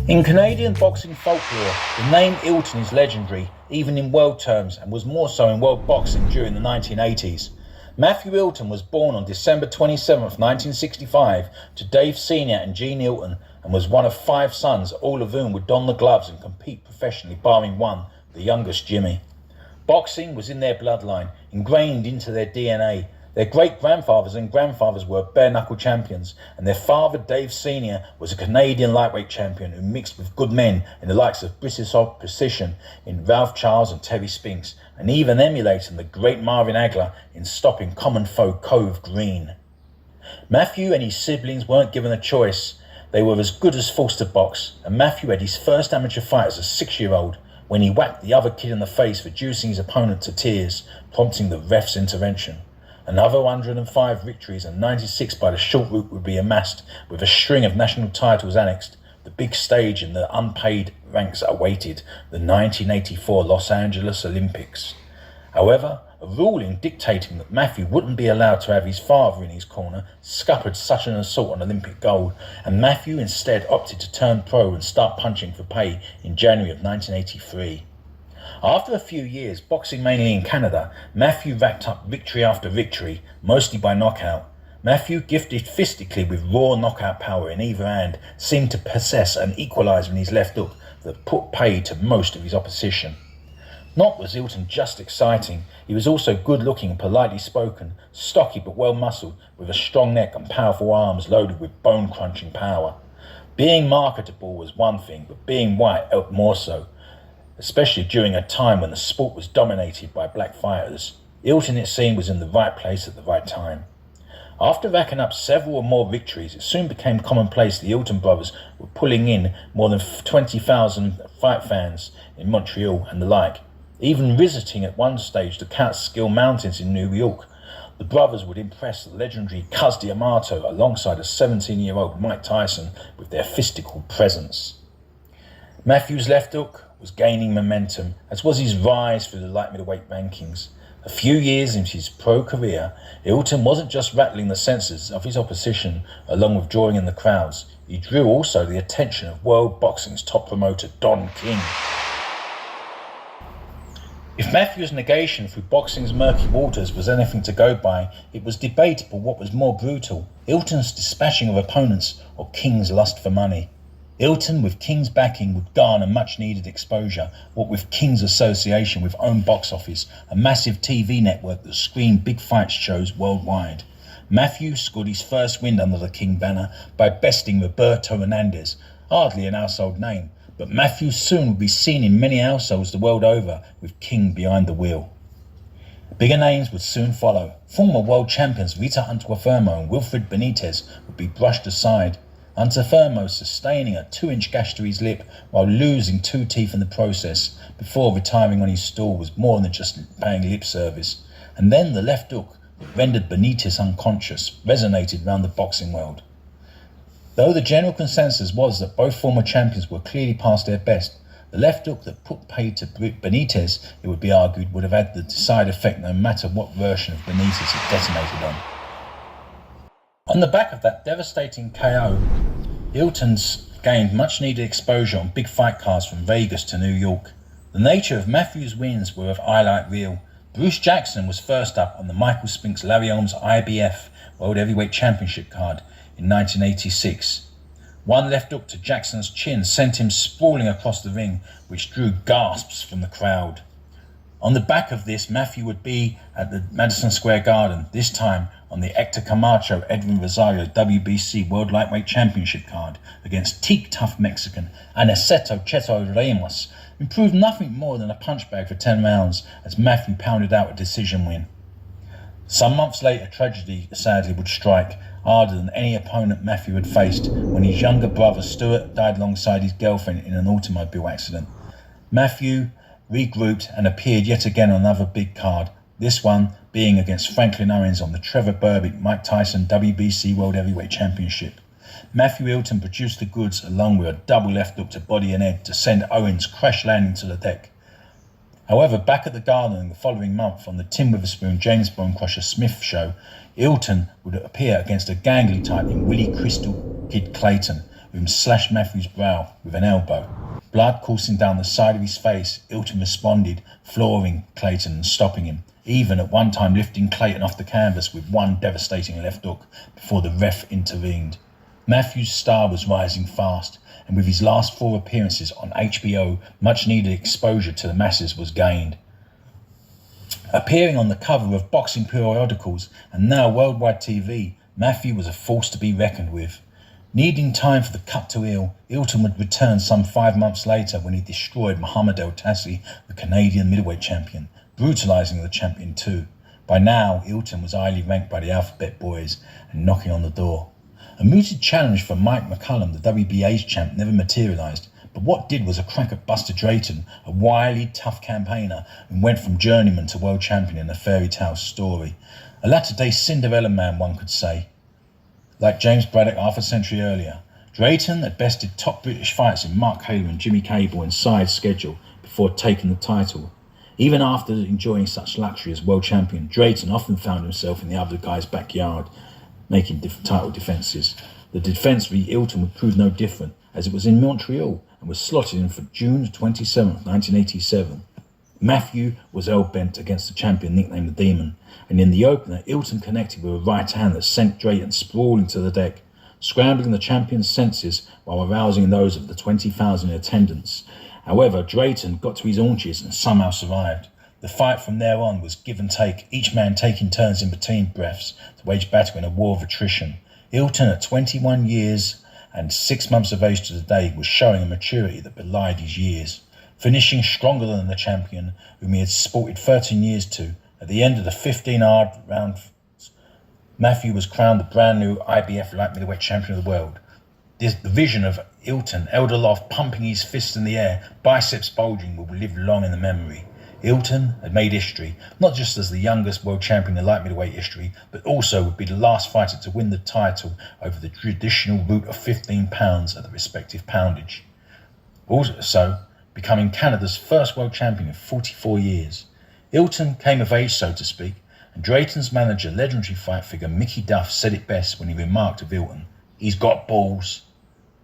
In Canadian boxing folklore, the name Ilton is legendary, even in world terms, and was more so in world boxing during the 1980s. Matthew Ilton was born on December 27, 1965, to Dave Sr. and Jean Ilton, and was one of 5 sons, all of whom would don the gloves and compete professionally, barring one, the youngest Jimmy. Boxing was in their bloodline, ingrained into their DNA. Their great-grandfathers and grandfathers were bare-knuckle champions, and their father, Dave Sr., was a Canadian lightweight champion who mixed with good men in the likes of British Precision in Ralph Charles and Terry Spinks, and even emulating the great Marvin Hagler in stopping common foe Cove Green. Matthew and his siblings weren't given a choice. They were as good as forced to box, and Matthew had his first amateur fight as a 6-year-old when he whacked the other kid in the face, reducing his opponent to tears, prompting the ref's intervention. Another 105 victories and 96 by the short route would be amassed, with a string of national titles annexed. The big stage in the unpaid ranks awaited the 1984 Los Angeles Olympics. However, a ruling dictating that Matthew wouldn't be allowed to have his father in his corner scuppered such an assault on Olympic gold, and Matthew instead opted to turn pro and start punching for pay in January of 1983. After a few years boxing mainly in Canada, Matthew racked up victory after victory, mostly by knockout. Matthew, gifted fistically with raw knockout power in either hand, seemed to possess an equaliser in his left hook that put paid to most of his opposition. Not was Ilton just exciting, he was also good-looking and politely spoken, stocky but well-muscled, with a strong neck and powerful arms loaded with bone-crunching power. Being marketable was one thing, but being white helped more so, especially during a time when the sport was dominated by black fighters. Ilton, it seemed, was in the right place at the right time. After racking up several more victories, it soon became commonplace the Ilton brothers were pulling in more than 20,000 fight fans in Montreal and the like, even visiting at one stage the Catskill Mountains in New York. The brothers would impress the legendary Cus D'Amato alongside a 17-year-old Mike Tyson with their fistical presence. Matthew's left hook was gaining momentum, as was his rise through the light middleweight rankings. A few years into his pro career, Ilton wasn't just rattling the senses of his opposition along with drawing in the crowds. He drew also the attention of world boxing's top promoter, Don King. If Matthew's negation through boxing's murky waters was anything to go by, it was debatable what was more brutal, Ilton's dispatching of opponents or King's lust for money. Ilton, with King's backing, would garner much-needed exposure, what with King's association with own box office, a massive TV network that screened big fight shows worldwide. Matthew scored his first win under the King banner by besting Roberto Hernandez, hardly an household name, but Matthew soon would be seen in many households the world over, with King behind the wheel. Bigger names would soon follow. Former world champions Rita Antuofermo and Wilfred Benitez would be brushed aside. Antuofermo sustaining a 2-inch gash to his lip while losing 2 teeth in the process before retiring on his stool was more than just paying lip service. And then the left hook that rendered Benitez unconscious resonated round the boxing world. Though the general consensus was that both former champions were clearly past their best, the left hook that put paid to Benitez, it would be argued, would have had the desired effect no matter what version of Benitez it detonated on. On the back of that devastating KO, Ilton's gained much-needed exposure on big fight cards from Vegas to New York. The nature of Matthew's wins were of highlight reel. Bruce Jackson was first up on the Michael Spinks Larry Holmes IBF World Heavyweight Championship card in 1986. One left hook to Jackson's chin sent him sprawling across the ring, which drew gasps from the crowd. On the back of this, Matthew would be at the Madison Square Garden, this time on the Hector Camacho Edwin Rosario WBC World Lightweight Championship card against teak-tough Mexican Aniceto Cheto Ramos, who proved nothing more than a punch bag for 10 rounds as Matthew pounded out a decision win. Some months later, tragedy sadly would strike, harder than any opponent Matthew had faced, when his younger brother Stuart died alongside his girlfriend in an automobile accident. Matthew regrouped and appeared yet again on another big card, this one being against Franklin Owens on the Trevor Berbick Mike Tyson WBC World Heavyweight Championship. Matthew Ilton produced the goods along with a double left hook to body and head to send Owens crash landing to the deck. However, back at the Garden the following month on the Tim Witherspoon James Bone Crusher Smith show, Ilton would appear against a gangly type in Willie Crystal Kid Clayton, whom slashed Matthew's brow with an elbow. Blood coursing down the side of his face, Ilton responded, flooring Clayton and stopping him, even at one time lifting Clayton off the canvas with one devastating left hook before the ref intervened. Matthew's star was rising fast, and with his last 4 appearances on HBO, much needed exposure to the masses was gained. Appearing on the cover of boxing periodicals and now worldwide TV, Matthew was a force to be reckoned with. Needing time for the cut to heal, Ilton would return some 5 months later when he destroyed Muhammad El Tassi, the Canadian middleweight champion, brutalising the champion too. By now, Ilton was highly ranked by the Alphabet Boys and knocking on the door. A mooted challenge for Mike McCullum, the WBA's champ, never materialised, but what did was a crack at Buster Drayton, a wily, tough campaigner who went from journeyman to world champion in a fairy tale story. A latter-day Cinderella man, one could say. Like James Braddock half a century earlier, Drayton had bested top British fights in Mark Haler and Jimmy Cable in side schedule before taking the title. Even after enjoying such luxury as world champion, Drayton often found himself in the other guy's backyard, making title defences. The defence v Ilton would prove no different, as it was in Montreal and was slotted in for June 27th, 1987. Matthew was hell-bent against the champion nicknamed the Demon, and in the opener, Ilton connected with a right hand that sent Drayton sprawling to the deck, scrambling the champion's senses while arousing those of the 20,000 in attendance. However, Drayton got to his haunches and somehow survived. The fight from there on was give and take, each man taking turns in between breaths to wage battle in a war of attrition. Ilton, at 21 years and 6 months of age to the day, was showing a maturity that belied his years, finishing stronger than the champion, whom he had sported 13 years to. At the end of the 15 hard rounds, Matthew was crowned the brand new IBF light middleweight champion of the world. The vision of Ilton, held aloft, pumping his fists in the air, biceps bulging, will live long in the memory. Ilton had made history, not just as the youngest world champion in light middleweight history, but also would be the last fighter to win the title over the traditional route of 15 pounds at the respective poundage. Also, becoming Canada's first world champion in 44 years. Ilton came of age, so to speak, and Drayton's manager, legendary fight figure Mickey Duff, said it best when he remarked of Ilton, "He's got balls."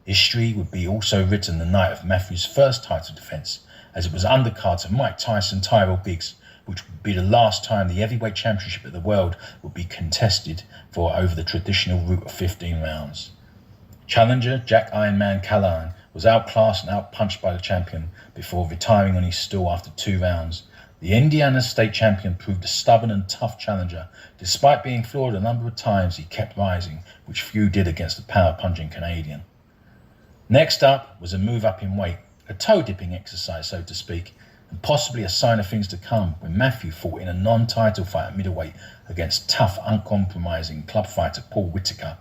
History would be also written the night of Matthew's first title defence, as it was undercard to Mike Tyson Tyrell Biggs, which would be the last time the heavyweight championship of the world would be contested for over the traditional route of 15 rounds. Challenger Jack Ironman Callahan was outclassed and outpunched by the champion before retiring on his stool after 2 rounds. The Indiana state champion proved a stubborn and tough challenger. Despite being floored a number of times, he kept rising, which few did against the power-punching Canadian. Next up was a move up in weight, a toe-dipping exercise, so to speak, and possibly a sign of things to come when Matthew fought in a non-title fight at middleweight against tough, uncompromising club fighter Paul Whitaker,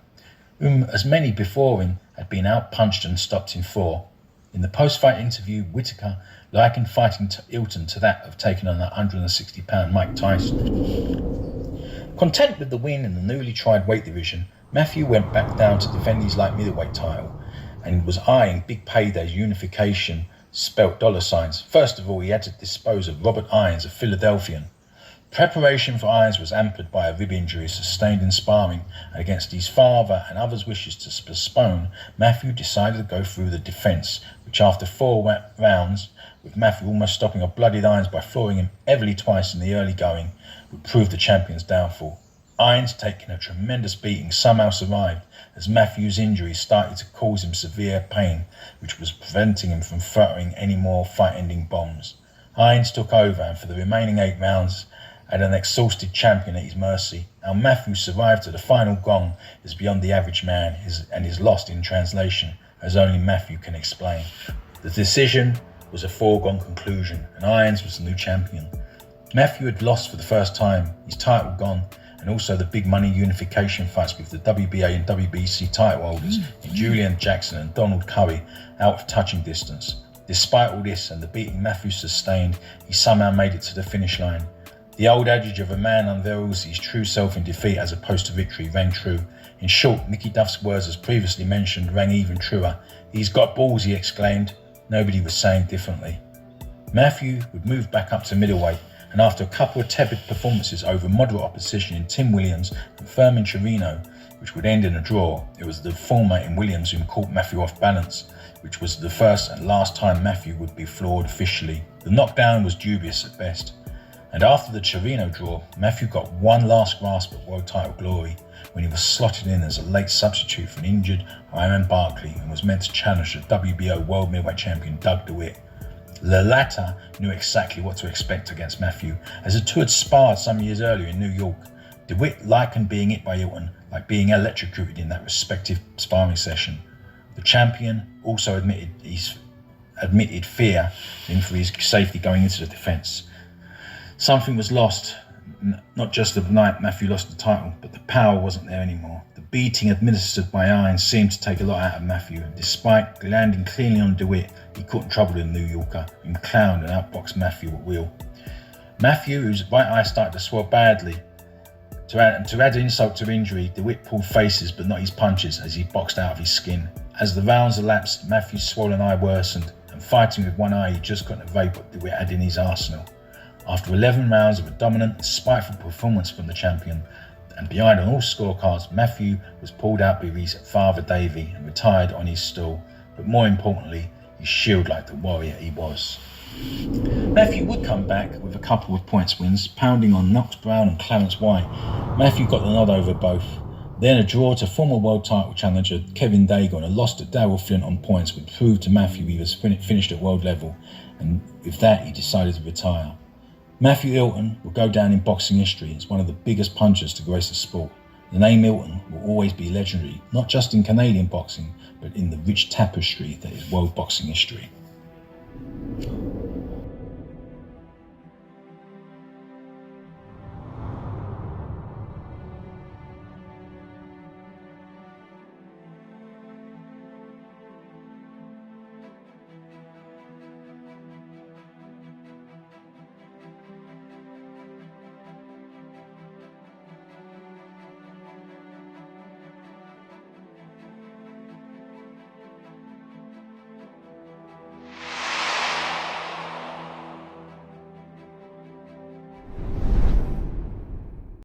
whom, as many before him, had been outpunched and stopped in 4. In the post-fight interview, Whitaker likened fighting Ilton to that of taking on that 160-pound Mike Tyson. Content with the win in the newly tried weight division, Matthew went back down to defend his light middleweight title and was eyeing big paydays, unification, spelt dollar signs. First of all, he had to dispose of Robert Irons, a Philadelphian. Preparation for Irons was hampered by a rib injury sustained in sparring, and against his father and others' wishes to postpone, Matthew decided to go through the defence, which after 4 rounds, with Matthew almost stopping a bloodied Irons by flooring him heavily twice in the early going, would prove the champion's downfall. Irons, taking a tremendous beating, somehow survived, as Matthew's injury started to cause him severe pain, which was preventing him from firing any more fight-ending bombs. Irons took over, and for the remaining 8 rounds, had an exhausted champion at his mercy. How Matthew survived to the final gong is beyond the average man and is lost in translation, as only Matthew can explain. The decision was a foregone conclusion, and Irons was the new champion. Matthew had lost for the first time, his title gone, and also the big money unification fights with the WBA and WBC title holders in Julian Jackson and Donald Curry out of touching distance. Despite all this and the beating Matthew sustained, he somehow made it to the finish line. The old adage of a man unveils his true self in defeat as opposed to victory rang true. In short, Mickey Duff's words, as previously mentioned, rang even truer. "He's got balls," he exclaimed. Nobody was saying differently. Matthew would move back up to middleweight, and after a couple of tepid performances over moderate opposition in Tim Williams and Fermin Chirino, which would end in a draw. It was the former in Williams who caught Matthew off balance, which was the first and last time Matthew would be floored officially. The knockdown was dubious at best. And after the Torino draw, Matthew got one last grasp at world title glory when he was slotted in as a late substitute for an injured Iron Barkley and was meant to challenge the WBO world middleweight champion Doug DeWitt. The latter knew exactly what to expect against Matthew, as the two had sparred some years earlier in New York. DeWitt likened being hit by Hilton like being electrocuted in that respective sparring session. The champion also admitted fear for his safety going into the defence. Something was lost, not just the night Matthew lost the title, but the power wasn't there anymore. The beating administered by Irons seemed to take a lot out of Matthew, and despite landing cleanly on DeWitt, he caught trouble in the New Yorker and clowned and outboxed Matthew at will. Matthew, whose right eye started to swell badly, to add insult to injury, DeWitt pulled faces but not his punches as he boxed out of his skin. As the rounds elapsed, Matthew's swollen eye worsened, and fighting with one eye, he just couldn't evade what DeWitt had in his arsenal. After 11 rounds of a dominant and spiteful performance from the champion, and behind on all scorecards, Matthew was pulled out by his father Davey and retired on his stool, but more importantly, he shielded like the warrior he was. Matthew would come back with a couple of points wins, pounding on Knox Brown and Clarence White. Matthew got the nod over both. Then a draw to former world title challenger Kevin Dagon, and a loss to Darryl Flint on points would prove to Matthew he was finished at world level, and with that he decided to retire. Matthew Hilton will go down in boxing history as one of the biggest punchers to grace the sport. The name Hilton will always be legendary, not just in Canadian boxing, but in the rich tapestry that is world boxing history.